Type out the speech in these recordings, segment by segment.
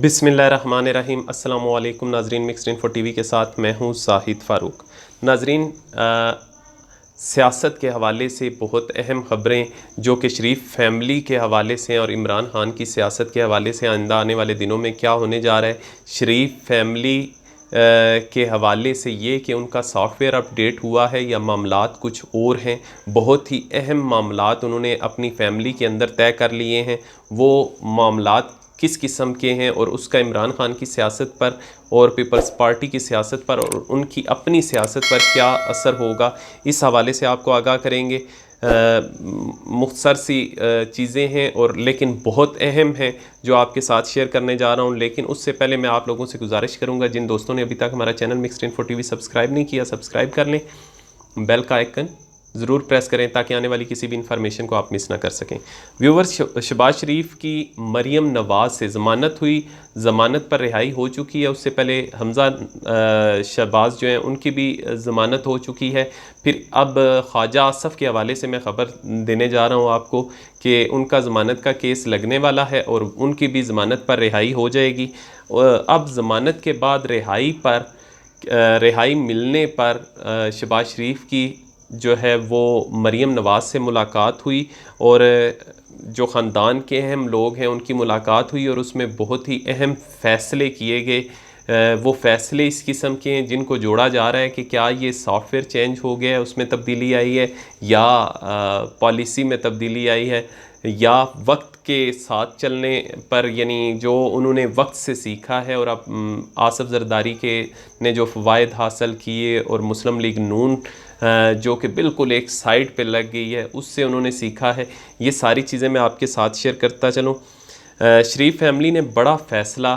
बिस्मिल्लाहिर्रहमानिर्रहीम। अस्सलामु अलैकुम नाजरीन, मिक्स्ड इन्फो टीवी के साथ मैं हूँ ज़ाहिद फ़ारूक। नाजरीन, सियासत के हवाले से बहुत अहम ख़बरें जो कि शरीफ फैमिली के हवाले से और इमरान ख़ान की सियासत के हवाले से आइंदा आने वाले दिनों में क्या होने जा रहा है, शरीफ फैमिली के हवाले से ये कि उनका सॉफ्टवेयर अपडेट हुआ है या मामलात कुछ और हैं। बहुत ही अहम मामलात उन्होंने अपनी फैमिली के अंदर तय कर लिए हैं। वो मामलात किस किस्म के हैं और उसका इमरान ख़ान की सियासत पर और पीपल्स पार्टी की सियासत पर और उनकी अपनी सियासत पर क्या असर होगा, इस हवाले से आपको आगाह करेंगे। मुख्तसर सी चीज़ें हैं और लेकिन बहुत अहम हैं जो आपके साथ शेयर करने जा रहा हूं। लेकिन उससे पहले मैं आप लोगों से गुजारिश करूंगा, जिन दोस्तों ने अभी तक हमारा channel mixed info TV subscribe नहीं किया, सब्सक्राइब कर लें, बेल का आइकन ज़रूर प्रेस करें ताकि आने वाली किसी भी इंफॉर्मेशन को आप मिस ना कर सकें। व्यूवर्स, शहबाज शरीफ की मरियम नवाज़ से ज़मानत हुई, ज़मानत पर रिहाई हो चुकी है। उससे पहले हमज़ा शहबाज जो हैं उनकी भी ज़मानत हो चुकी है। फिर अब ख्वाजा आसफ़ के हवाले से मैं ख़बर देने जा रहा हूँ आपको कि उनका ज़मानत का केस लगने वाला है और उनकी भी ज़मानत पर रिहाई हो जाएगी। अब ज़मानत के बाद रिहाई मिलने पर शहबाज शरीफ की जो है वो मरियम नवाज़ से मुलाकात हुई और जो ख़ानदान के अहम लोग हैं उनकी मुलाकात हुई और उसमें बहुत ही अहम फ़ैसले किए गए। वो फ़ैसले इस किस्म के हैं जिनको जोड़ा जा रहा है कि क्या ये सॉफ्टवेयर चेंज हो गया है, उसमें तब्दीली आई है, या पॉलिसी में तब्दीली आई है, या वक्त के साथ चलने पर, यानी जो उन्होंने वक्त से सीखा है और अब आसफ़ ज़रदारी के ने जो फ़वाइद हासिल किए और मुस्लिम लीग नून जो कि बिल्कुल एक साइड पे लग गई है, उससे उन्होंने सीखा है। ये सारी चीज़ें मैं आपके साथ शेयर करता चलूँ। शरीफ फैमिली ने बड़ा फ़ैसला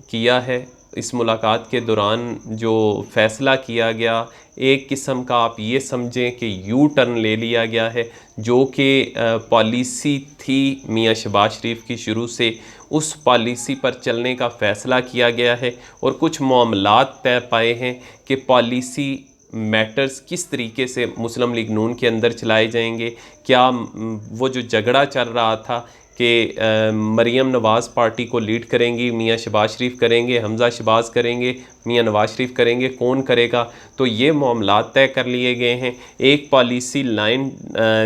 किया है इस मुलाकात के दौरान। जो फ़ैसला किया गया, एक किस्म का आप ये समझें कि यू टर्न ले लिया गया है, जो कि पॉलिसी थी मियाँ शहबाज शरीफ की शुरू से, उस पॉलिसी पर चलने का फ़ैसला किया गया है और कुछ मामलात तय पाए हैं कि पॉलिसी मैटर्स किस तरीके से मुस्लिम लीग नून के अंदर चलाए जाएंगे। क्या वो जो झगड़ा चल रहा था कि मरियम नवाज़ पार्टी को लीड करेंगी, मियाँ शहबाज शरीफ करेंगे, हमज़ा शहबाज करेंगे, मियाँ नवाज़ शरीफ करेंगे, कौन करेगा, तो ये मामलात तय कर लिए गए हैं। एक पॉलिसी लाइन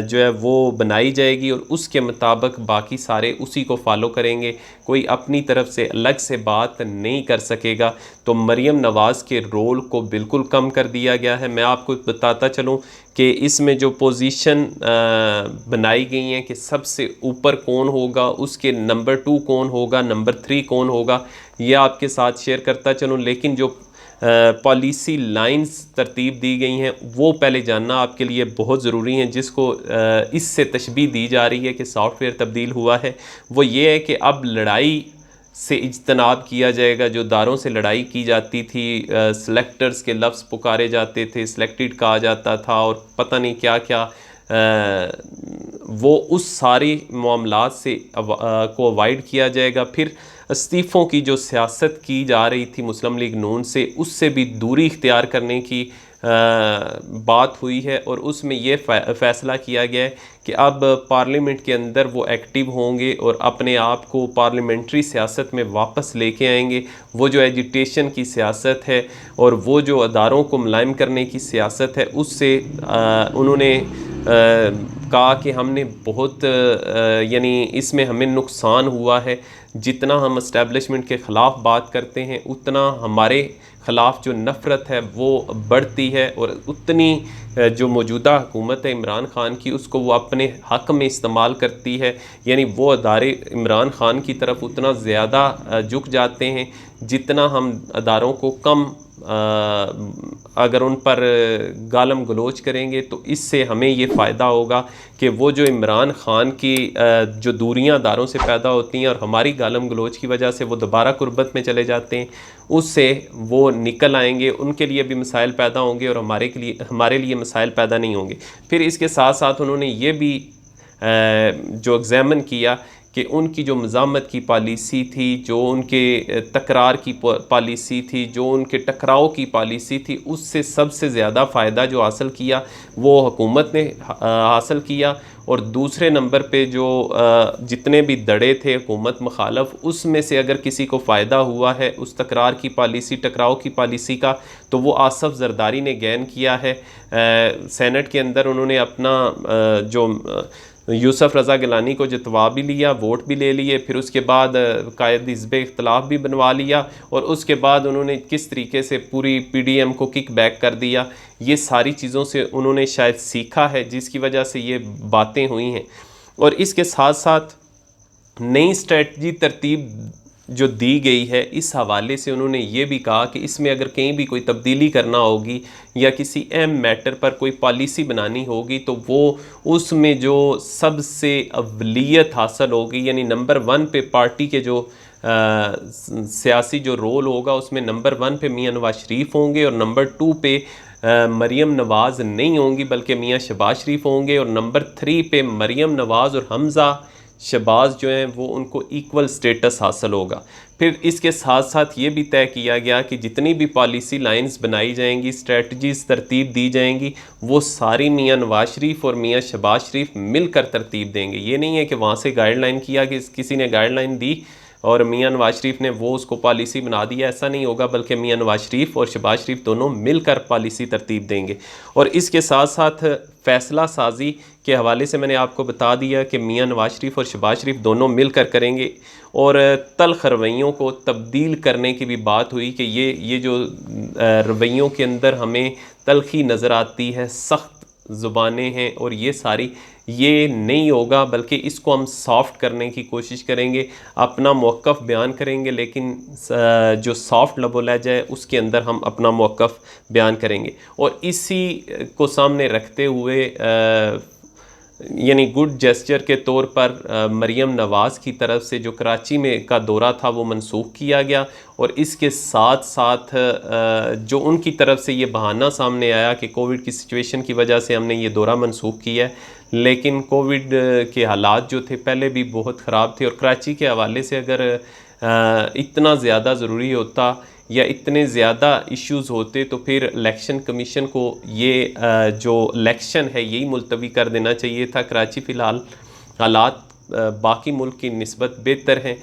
जो है वो बनाई जाएगी और उसके मुताबिक बाकी सारे उसी को फॉलो करेंगे, कोई अपनी तरफ से अलग से बात नहीं कर सकेगा। तो मरियम नवाज़ के रोल को बिल्कुल कम कर दिया गया है। मैं आपको बताता चलूँ कि इसमें जो पोजीशन बनाई गई हैं कि सबसे ऊपर कौन होगा, उसके नंबर 2 कौन होगा, नंबर 3 कौन होगा, ये आपके साथ शेयर करता चलूँ। लेकिन जो पॉलिसी लाइंस तरतीब दी गई हैं वो पहले जानना आपके लिए बहुत ज़रूरी है, जिसको इससे तशबीह दी जा रही है कि सॉफ्टवेयर तब्दील हुआ है। वो ये है कि अब लड़ाई से इज्तनाब किया जाएगा। जो दारों से लड़ाई की जाती थी, सेलेक्टर्स के लफ्ज़ पुकारे जाते थे, सिलेक्टेड कहा जाता था और पता नहीं क्या क्या, वो उस सारी मामलात से को अवॉइड किया जाएगा। फिर इस्तीफ़ों की जो सियासत की जा रही थी मुस्लिम लीग नून से, उससे भी दूरी इख्तियार करने की बात हुई है और उसमें ये फ़ैसला किया गया है कि अब पार्लियामेंट के अंदर वो एक्टिव होंगे और अपने आप को पार्लियामेंट्री सियासत में वापस लेके आएंगे। वो जो एजिटेशन की सियासत है और वो जो अदारों को मुलायम करने की सियासत है, उससे उन्होंने कहा कि हमने बहुत यानी इसमें हमें नुकसान हुआ है। जितना हम इस्टेब्लिशमेंट के ख़िलाफ़ बात करते हैं उतना हमारे ख़िलाफ़ जो नफ़रत है वो बढ़ती है और उतनी जो मौजूदा हुकूमत है इमरान ख़ान की, उसको वो अपने हक़ में इस्तेमाल करती है। यानी वो अदारे इमरान ख़ान की तरफ उतना ज़्यादा झुक जाते हैं जितना हम अदारों को कम अगर उन पर गालम गलोच करेंगे। तो इससे हमें ये फ़ायदा होगा कि वो जो इमरान ख़ान की जो दूरियां दारों से पैदा होती हैं और हमारी गालम गलोच की वजह से वो दोबारा कुर्बत में चले जाते हैं, उससे वो निकल आएंगे, उनके लिए भी मसाइल पैदा होंगे और हमारे लिए मसाइल पैदा नहीं होंगे। फिर इसके साथ साथ उन्होंने ये भी जो एग्ज़ामिन किया कि उनकी जो मज़ामत की पॉलिसी थी, जो उनके तकरार की पॉलिसी थी, जो उनके टकराव की पॉलिसी थी, उससे सबसे ज़्यादा फ़ायदा जो हासिल किया वो हुकूमत ने हासिल किया। और दूसरे नंबर पे जो जितने भी दड़े थे हुकूमत मुखालफ, उसमें से अगर किसी को फ़ायदा हुआ है उस तकरार की पॉलिसी, टकराव की पॉलिसी का, तो वो आसफ़ ज़रदारी ने गेन किया है। सेनेट के अंदर उन्होंने अपना जो यूसुफ रज़ा गिलानी को जितवा भी लिया, वोट भी ले लिए, फिर उसके बाद कायद हिज़्ब इख्तिलाफ भी बनवा लिया, और उसके बाद उन्होंने किस तरीके से पूरी पीडीएम को किक बैक कर दिया। ये सारी चीज़ों से उन्होंने शायद सीखा है, जिसकी वजह से ये बातें हुई हैं। और इसके साथ साथ नई स्ट्रेटजी तरतीब जो दी गई है, इस हवाले से उन्होंने ये भी कहा कि इसमें अगर कहीं भी कोई तब्दीली करना होगी या किसी अहम मैटर पर कोई पॉलिसी बनानी होगी, तो वो उसमें जो सबसे अवलियत हासिल होगी, यानी नंबर 1 पे पार्टी के जो सियासी जो रोल होगा, उसमें नंबर 1 पे मियां नवाज शरीफ होंगे, और नंबर 2 पे मरीम नवाज़ नहीं होंगी बल्कि मियां शहबाज शरीफ होंगे, और नंबर 3 पे मरीम नवाज़ और हमज़ा शहबाज जो हैं वो उनको इक्वल स्टेटस हासिल होगा। फिर इसके साथ साथ ये भी तय किया गया कि जितनी भी पॉलिसी लाइंस बनाई जाएंगी, स्ट्रेटजीज़ तरतीब दी जाएंगी, वो सारी मियां नवाज शरीफ और मियां शहबाज शरीफ मिलकर तरतीब देंगे। ये नहीं है कि वहाँ से गाइडलाइन किया कि किसी ने गाइडलाइन दी और मियां नवाज शरीफ ने वो उसको पॉलिसी बना दिया, ऐसा नहीं होगा, बल्कि मियां नवाज शरीफ और शहबाज शरीफ दोनों मिलकर पॉलिसी तरतीब देंगे। और इसके साथ साथ फ़ैसला साजी के हवाले से मैंने आपको बता दिया कि मियां नवाज शरीफ और शहबाज शरीफ दोनों मिलकर करेंगे। और तल्ख़ रवैयों को तब्दील करने की भी बात हुई कि ये जो रवैयों के अंदर हमें तलख़ी नज़र आती है, सख्त ज़ुबानें हैं, और ये सारी ये नहीं होगा, बल्कि इसको हम सॉफ्ट करने की कोशिश करेंगे, अपना मौक़िफ़ बयान करेंगे, लेकिन जो सॉफ्ट लबो लहजा है उसके अंदर हम अपना मौक़िफ़ बयान करेंगे। और इसी को सामने रखते हुए यानी गुड जेस्चर के तौर पर मरीम नवाज़ की तरफ से जो कराची में का दौरा था वो मनसूख किया गया। और इसके साथ साथ जो उनकी तरफ से ये बहाना सामने आया कि कोविड की सिचुएशन की वजह से हमने ये दौरा मनसूख किया है, लेकिन कोविड के हालात जो थे पहले भी बहुत ख़राब थे, और कराची के हवाले से अगर इतना ज़्यादा ज़रूरी होता या इतने ज़्यादा इश्यूज़ होते तो फिर इलेक्शन कमीशन को ये जो इलेक्शन है यही मुलतवी कर देना चाहिए था। कराची फ़िलहाल हालात बाकी मुल्क की निस्बत बेहतर हैं,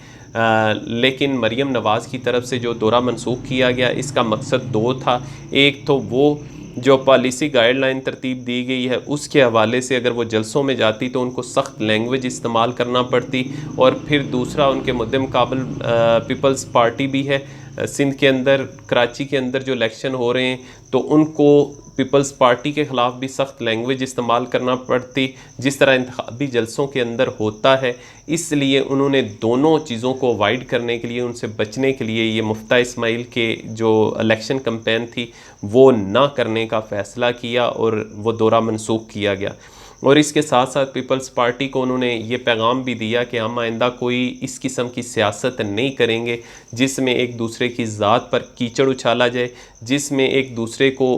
लेकिन मरीम नवाज़ की तरफ से जो दौरा मनसूख किया गया, इसका मकसद 2 था। एक तो वो जो पॉलिसी गाइडलाइन तरतीब दी गई है उसके हवाले से अगर वो जलसों में जाती तो उनको सख्त लैंग्वेज इस्तेमाल करना पड़ती, और फिर दूसरा उनके मुद्दे मुकाबल पीपल्स पार्टी भी है सिंध के अंदर, कराची के अंदर जो इलेक्शन हो रहे हैं, तो उनको पीपल्स पार्टी के ख़िलाफ़ भी सख्त लैंग्वेज इस्तेमाल करना पड़ती, जिस तरह इंतखाबी जलसों के अंदर होता है। इसलिए उन्होंने दोनों चीज़ों को अवॉइड करने के लिए, उनसे बचने के लिए, ये मुफ्ता इस्माइल के जो इलेक्शन कैंपेन थी वो ना करने का फ़ैसला किया और वो दौरा मनसूख किया गया। और इसके साथ साथ पीपल्स पार्टी को उन्होंने ये पैगाम भी दिया कि हम आइंदा कोई इस किस्म की सियासत नहीं करेंगे जिसमें एक दूसरे की ज़ात पर कीचड़ उछाला जाए, जिसमें एक दूसरे को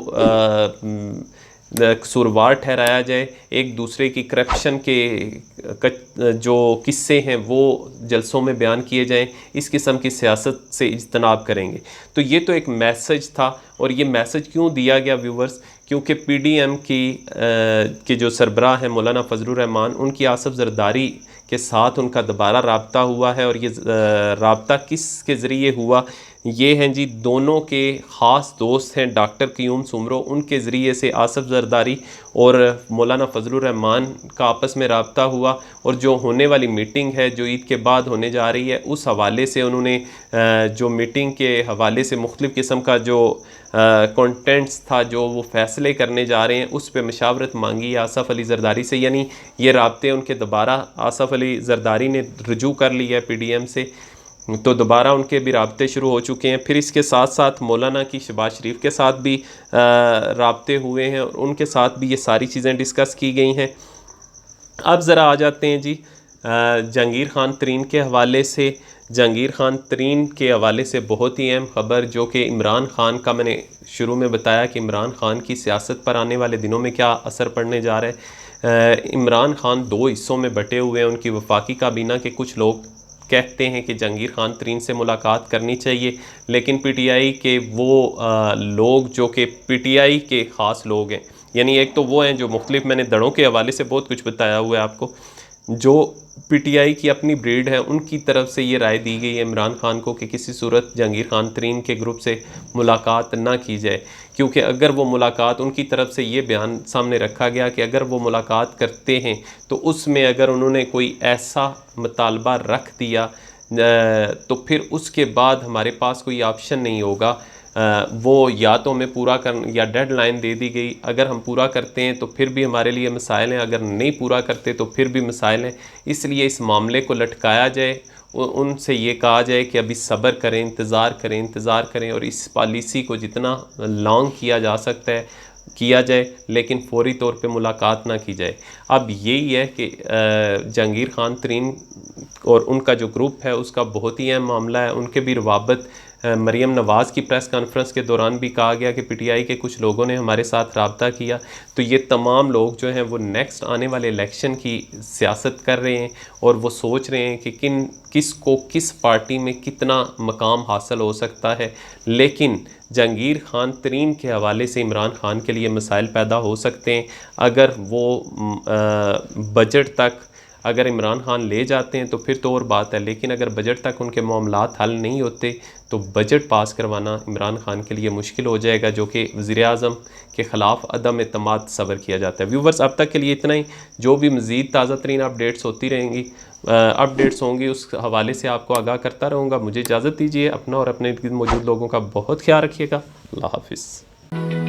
कसूरवार ठहराया जाए, एक दूसरे की करप्शन के जो किस्से हैं वो जलसों में बयान किए जाएं। इस किस्म की सियासत से इज्तनाब करेंगे। तो ये तो एक मैसेज था, और ये मैसेज क्यों दिया गया व्यूवर्स, क्योंकि पीडीएम के जो सरबराह हैं मौलाना फजलुर रहमान, उनकी आसफ़ ज़रदारी के साथ उनका दोबारा रब्ता हुआ है। और ये रब्ता किस के ज़रिए हुआ, ये हैं जी दोनों के ख़ास दोस्त हैं डॉक्टर क़यूम सुमरो, उनके ज़रिए से आसफ़ ज़रदारी और मौलाना फजलुर रहमान का आपस में रब्ता हुआ। और जो होने वाली मीटिंग है जो ईद के बाद होने जा रही है, उस हवाले से उन्होंने जो मीटिंग के हवाले से मुख्तलिफ़ किस्म का जो कंटेंट्स था, जो वो फ़ैसले करने जा रहे हैं, उस पर मशावरत मांगी आसफ़ अली ज़रदारी से। यानी ये राब्ते उनके दोबारा आसफ़ अली ज़रदारी ने रुजू कर लिया है पीडीएम से, तो दोबारा उनके भी राब्ते शुरू हो चुके हैं। फिर इसके साथ साथ मौलाना की शहबाज शरीफ के साथ भी राब्ते हुए हैं, और उनके साथ भी ये सारी चीज़ें डिस्कस की गई हैं। अब ज़रा आ जाते हैं जी जहांगीर ख़ान तरीन के हवाले से। जहांगीर ख़ान तरीन के हवाले से बहुत ही अहम ख़बर, जो कि इमरान ख़ान का, मैंने शुरू में बताया कि इमरान ख़ान की सियासत पर आने वाले दिनों में क्या असर पड़ने जा रहा है। इमरान खान दो हिस्सों में बटे हुए हैं। उनकी वफाकी काबीना के कुछ लोग कहते हैं कि जहांगीर खान तरीन से मुलाकात करनी चाहिए, लेकिन पीटीआई के वो लोग जो कि पीटीआई के ख़ास लोग हैं, यानी एक तो वो हैं जो मुख्तलिफ, मैंने दड़ों के हवाले से बहुत कुछ बताया हुआ है आपको, जो पीटीआई की अपनी ब्रीड है, उनकी तरफ से ये राय दी गई है इमरान खान को कि किसी सूरत जहांगीर खान तरीन के ग्रुप से मुलाकात ना की जाए, क्योंकि अगर वो मुलाकात, उनकी तरफ से ये बयान सामने रखा गया कि अगर वो मुलाकात करते हैं तो उसमें अगर उन्होंने कोई ऐसा मुतालबा रख दिया तो फिर उसके बाद हमारे पास कोई ऑप्शन नहीं होगा। वो या तो हमें पूरा कर, या डेड लाइन दे दी गई, अगर हम पूरा करते हैं तो फिर भी हमारे लिए मसाइल हैं, अगर नहीं पूरा करते तो फिर भी मसाइल हैं। इसलिए इस मामले को लटकाया जाए, उनसे ये कहा जाए कि अभी सब्र करें, इंतज़ार करें और इस पॉलिसी को जितना लॉन्ग किया जा सकता है किया जाए, लेकिन फौरी तौर पे मुलाकात ना की जाए। अब यही है कि जहांगीर खान तरीन और उनका जो ग्रुप है उसका बहुत ही अहम मामला है। उनके भी रवाबत, मरीम नवाज़ की प्रेस कॉन्फ्रेंस के दौरान भी कहा गया कि पीटीआई के कुछ लोगों ने हमारे साथ रब्ता किया। तो ये तमाम लोग जो हैं वो नेक्स्ट आने वाले इलेक्शन की सियासत कर रहे हैं और वो सोच रहे हैं कि किसको किस पार्टी में कितना मकाम हासिल हो सकता है। लेकिन जहांगीर खान तरीन के हवाले से इमरान खान के लिए मसाइल पैदा हो सकते हैं। अगर वो बजट तक अगर इमरान खान ले जाते हैं तो फिर तो और बात है, लेकिन अगर बजट तक उनके मामलात हल नहीं होते तो बजट पास करवाना इमरान खान के लिए मुश्किल हो जाएगा, जो कि वज़ीर-ए-आज़म के ख़िलाफ़ अदम एतमाद सब्र किया जाता है। व्यूवर्स, अब तक के लिए इतना ही। जो भी मज़ीद ताज़ा तरीन अपडेट्स होती रहेंगी, अपडेट्स होंगी, उस हवाले से आपको आगाह करता रहूँगा। मुझे इजाज़त दीजिए। अपना और अपने इर्द गिर्द मौजूद लोगों का बहुत ख्याल रखिएगा। अल्लाह हाफ़िज़।